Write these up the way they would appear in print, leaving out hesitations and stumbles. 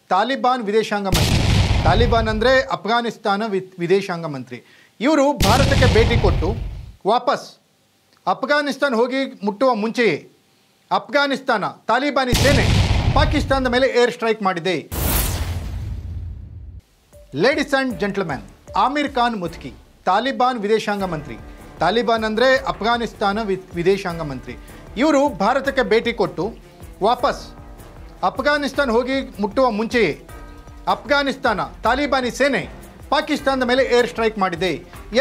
ತಾಲಿಬಾನ್ ವಿದೇಶಾಂಗ ಮಂತ್ರಿ. ತಾಲಿಬಾನ್ ಅಂದರೆ ಅಫ್ಘಾನಿಸ್ತಾನ ವಿದೇಶಾಂಗ ಮಂತ್ರಿ. ಇವರು ಭಾರತಕ್ಕೆ ಭೇಟಿ ಕೊಟ್ಟು ವಾಪಸ್ ಅಫ್ಘಾನಿಸ್ತಾನ ಹೋಗಿ ಮುಟ್ಟುವ ಮುಂಚೆಯೇ ಅಫ್ಘಾನಿಸ್ತಾನ ತಾಲಿಬಾನಿ ಸೇನೆ ಪಾಕಿಸ್ತಾನದ ಮೇಲೆ ಏರ್ ಸ್ಟ್ರೈಕ್ ಮಾಡಿದೆ. Ladies and gentleman, Amir Khan Muttaqi Taliban ವಿದೇಶಾಂಗ ಮಂತ್ರಿ. ತಾಲಿಬಾನ್ ಅಂದರೆ ಅಫ್ಘಾನಿಸ್ತಾನ ವಿದೇಶಾಂಗ ಮಂತ್ರಿ. ಇವರು ಭಾರತಕ್ಕೆ ಭೇಟಿ ಕೊಟ್ಟು ವಾಪಸ್ ಅಫ್ಘಾನಿಸ್ತಾನ ಹೋಗಿ ಮುಟ್ಟುವ ಮುಂಚೆಯೇ ಅಫ್ಘಾನಿಸ್ತಾನ ತಾಲಿಬಾನಿ ಸೇನೆ ಪಾಕಿಸ್ತಾನದ ಮೇಲೆ ಏರ್ ಸ್ಟ್ರೈಕ್ ಮಾಡಿದೆ.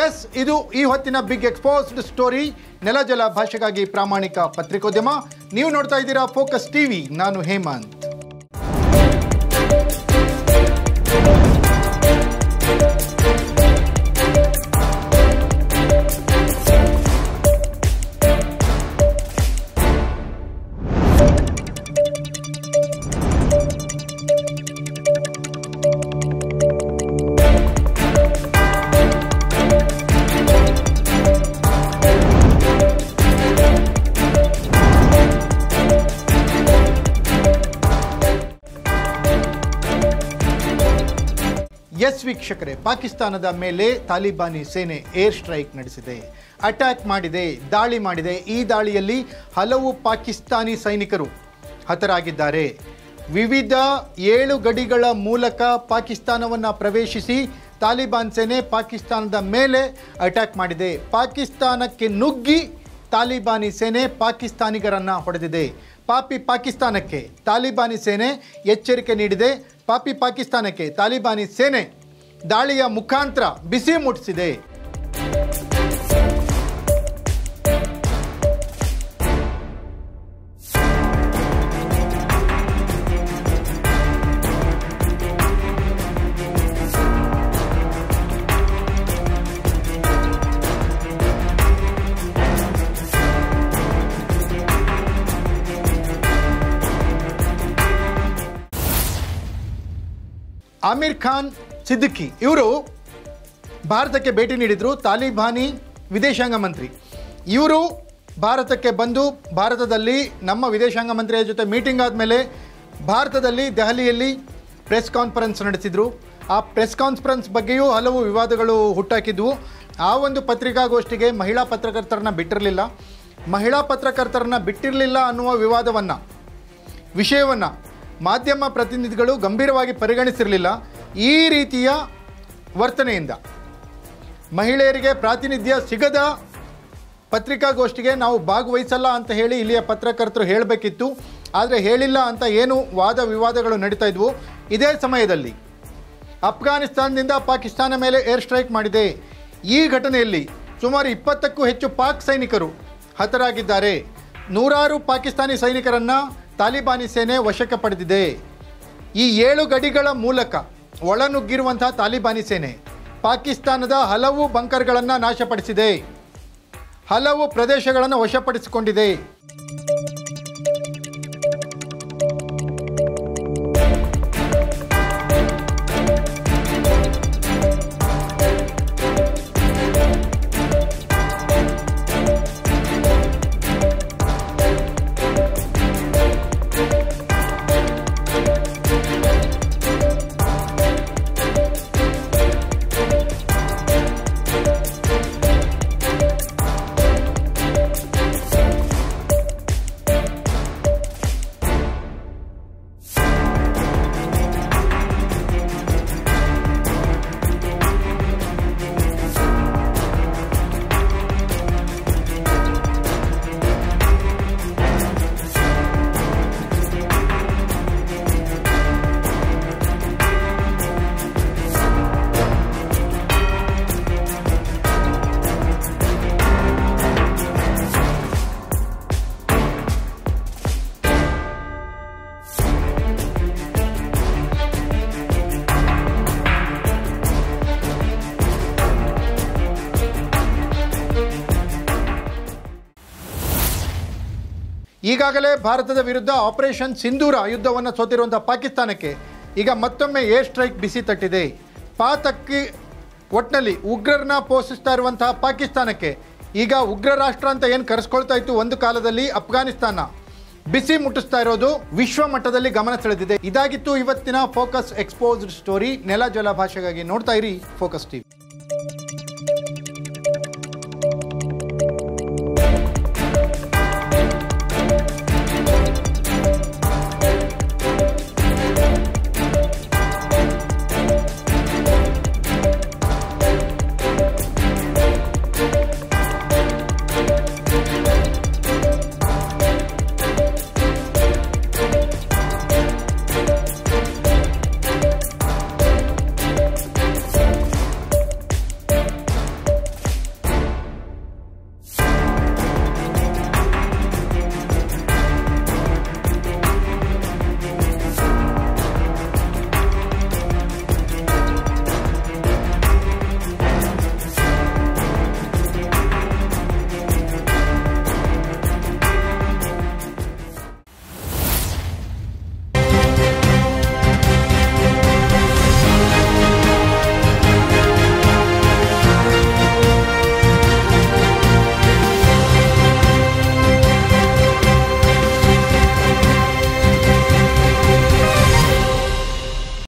ಎಸ್, ಇದು ಈ ಹೊತ್ತಿನ ಬಿಗ್ ಎಕ್ಸ್ಪೋಸ್ಡ್ ಸ್ಟೋರಿ. ನೆಲಜಲ ಭಾಷೆಗಾಗಿ ಪ್ರಾಮಾಣಿಕ ಪತ್ರಿಕೋದ್ಯಮ. ನೀವು ನೋಡ್ತಾ ಇದ್ದೀರಾ ಫೋಕಸ್ ಟಿವಿ. ನಾನು ಹೇಮಂತ್. ಎಸ್ ವೀಕ್ಷಕರೇ, ಪಾಕಿಸ್ತಾನದ ಮೇಲೆ ತಾಲಿಬಾನಿ ಸೇನೆ ಏರ್ ಸ್ಟ್ರೈಕ್ ನಡೆಸಿದೆ, ಅಟ್ಯಾಕ್ ಮಾಡಿದೆ, ದಾಳಿ ಮಾಡಿದೆ. ಈ ದಾಳಿಯಲ್ಲಿ ಹಲವು ಪಾಕಿಸ್ತಾನಿ ಸೈನಿಕರು ಹತರಾಗಿದ್ದಾರೆ. ವಿವಿಧ 7 ಗಡಿಗಳ ಮೂಲಕ ಪಾಕಿಸ್ತಾನವನ್ನು ಪ್ರವೇಶಿಸಿ ತಾಲಿಬಾನ್ ಸೇನೆ ಪಾಕಿಸ್ತಾನದ ಮೇಲೆ ಅಟ್ಯಾಕ್ ಮಾಡಿದೆ. ಪಾಕಿಸ್ತಾನಕ್ಕೆ ನುಗ್ಗಿ ತಾಲಿಬಾನಿ ಸೇನೆ ಪಾಕಿಸ್ತಾನಿಗರನ್ನು ಹೊಡೆದಿದೆ. ಪಾಕಿಸ್ತಾನಕ್ಕೆ ತಾಲಿಬಾನಿ ಸೇನೆ ಎಚ್ಚರಿಕೆ ನೀಡಿದೆ. ಪಾಕಿಸ್ತಾನಕ್ಕೆ ತಾಲಿಬಾನಿ ಸೇನೆ ದಾಳಿಯ ಮುಖಾಂತರ ಬಿಸಿ ಮುಟ್ಟಿಸಿದೆ. ಆಮಿರ್ ಖಾನ್ ಸಿದ್ದಿಕಿ ಇವರು ಭಾರತಕ್ಕೆ ಭೇಟಿ ನೀಡಿದರು. ತಾಲಿಬಾನಿ ವಿದೇಶಾಂಗ ಮಂತ್ರಿ ಇವರು ಭಾರತಕ್ಕೆ ಬಂದು ಭಾರತದಲ್ಲಿ ನಮ್ಮ ವಿದೇಶಾಂಗ ಮಂತ್ರಿಯ ಜೊತೆ ಮೀಟಿಂಗ್ ಆದಮೇಲೆ ಭಾರತದಲ್ಲಿ ದೆಹಲಿಯಲ್ಲಿ ಪ್ರೆಸ್ ಕಾನ್ಫರೆನ್ಸ್ ನಡೆಸಿದರು. ಆ ಪ್ರೆಸ್ ಕಾನ್ಫರೆನ್ಸ್ ಬಗ್ಗೆಯೂ ಹಲವು ವಿವಾದಗಳು ಹುಟ್ಟಾಕಿದ್ವು. ಆ ಒಂದು ಪತ್ರಿಕಾಗೋಷ್ಠಿಗೆ ಮಹಿಳಾ ಪತ್ರಕರ್ತರನ್ನ ಬಿಟ್ಟಿರಲಿಲ್ಲ ಅನ್ನುವ ವಿಷಯವನ್ನು ಮಾಧ್ಯಮ ಪ್ರತಿನಿಧಿಗಳು ಗಂಭೀರವಾಗಿ ಪರಿಗಣಿಸಿರಲಿಲ್ಲ. ಈ ರೀತಿಯ ವರ್ತನೆಯಿಂದ ಮಹಿಳೆಯರಿಗೆ ಪ್ರಾತಿನಿಧ್ಯ ಸಿಗದ ಪತ್ರಿಕಾಗೋಷ್ಠಿಗೆ ನಾವು ಭಾಗವಹಿಸಲ್ಲ ಅಂತ ಹೇಳಿ ಇಲ್ಲಿಯ ಪತ್ರಕರ್ತರು ಹೇಳಬೇಕಿತ್ತು. ಆದರೆ ಹೇಳಿಲ್ಲ ಅಂತ ಏನು ವಾದ ವಿವಾದಗಳು ನಡೀತಾ ಇದ್ವು. ಇದೇ ಸಮಯದಲ್ಲಿ ಅಫ್ಘಾನಿಸ್ತಾನದಿಂದ ಪಾಕಿಸ್ತಾನ ಮೇಲೆ ಏರ್ ಸ್ಟ್ರೈಕ್ ಮಾಡಿದೆ. ಈ ಘಟನೆಯಲ್ಲಿ ಸುಮಾರು 20ಕ್ಕೂ ಹೆಚ್ಚು ಪಾಕ್ ಸೈನಿಕರು ಹತರಾಗಿದ್ದಾರೆ. ನೂರಾರು ಪಾಕಿಸ್ತಾನಿ ಸೈನಿಕರನ್ನು ತಾಲಿಬಾನಿ ಸೇನೆ ವಶಕ್ಕೆ ಪಡೆದಿದೆ. ಈ 7 ಗಡಿಗಳ ಮೂಲಕ ಒಳನುಗ್ಗಿರುವಂತಹ ತಾಲಿಬಾನಿ ಸೇನೆ ಪಾಕಿಸ್ತಾನದ ಹಲವು ಬಂಕರ್ಗಳನ್ನು ನಾಶಪಡಿಸಿದೆ, ಹಲವು ಪ್ರದೇಶಗಳನ್ನು ವಶಪಡಿಸಿಕೊಂಡಿದೆ. ಈಗಾಗಲೇ ಭಾರತದ ವಿರುದ್ಧ ಆಪರೇಷನ್ ಸಿಂಧೂರ ಯುದ್ಧವನ್ನು ಸೋತಿರುವಂಥ ಪಾಕಿಸ್ತಾನಕ್ಕೆ ಈಗ ಮತ್ತೊಮ್ಮೆ ಏರ್ ಸ್ಟ್ರೈಕ್ ಬಿಸಿ ತಟ್ಟಿದೆ. ಪಾತಕ್ಕಿ ಒಟ್ಟಿನಲ್ಲಿ ಉಗ್ರರನ್ನ ಪೋಷಿಸ್ತಾ ಇರುವಂತಹ ಪಾಕಿಸ್ತಾನಕ್ಕೆ ಈಗ ಉಗ್ರ ರಾಷ್ಟ್ರ ಅಂತ ಏನು ಕರೆಸ್ಕೊಳ್ತಾ ಇತ್ತು ಒಂದು ಕಾಲದಲ್ಲಿ ಅಫ್ಘಾನಿಸ್ತಾನ, ಬಿಸಿ ಮುಟ್ಟಿಸ್ತಾ ಇರೋದು ವಿಶ್ವ ಮಟ್ಟದಲ್ಲಿ ಗಮನ ಸೆಳೆದಿದೆ. ಇದಾಗಿತ್ತು ಇವತ್ತಿನ ಫೋಕಸ್ ಎಕ್ಸ್ಪೋಸ್ಡ್ ಸ್ಟೋರಿ. ನೆಲ ಜಲ ಭಾಷೆಗಾಗಿ ನೋಡ್ತಾ ಇರಿ ಫೋಕಸ್ ಟಿವಿ.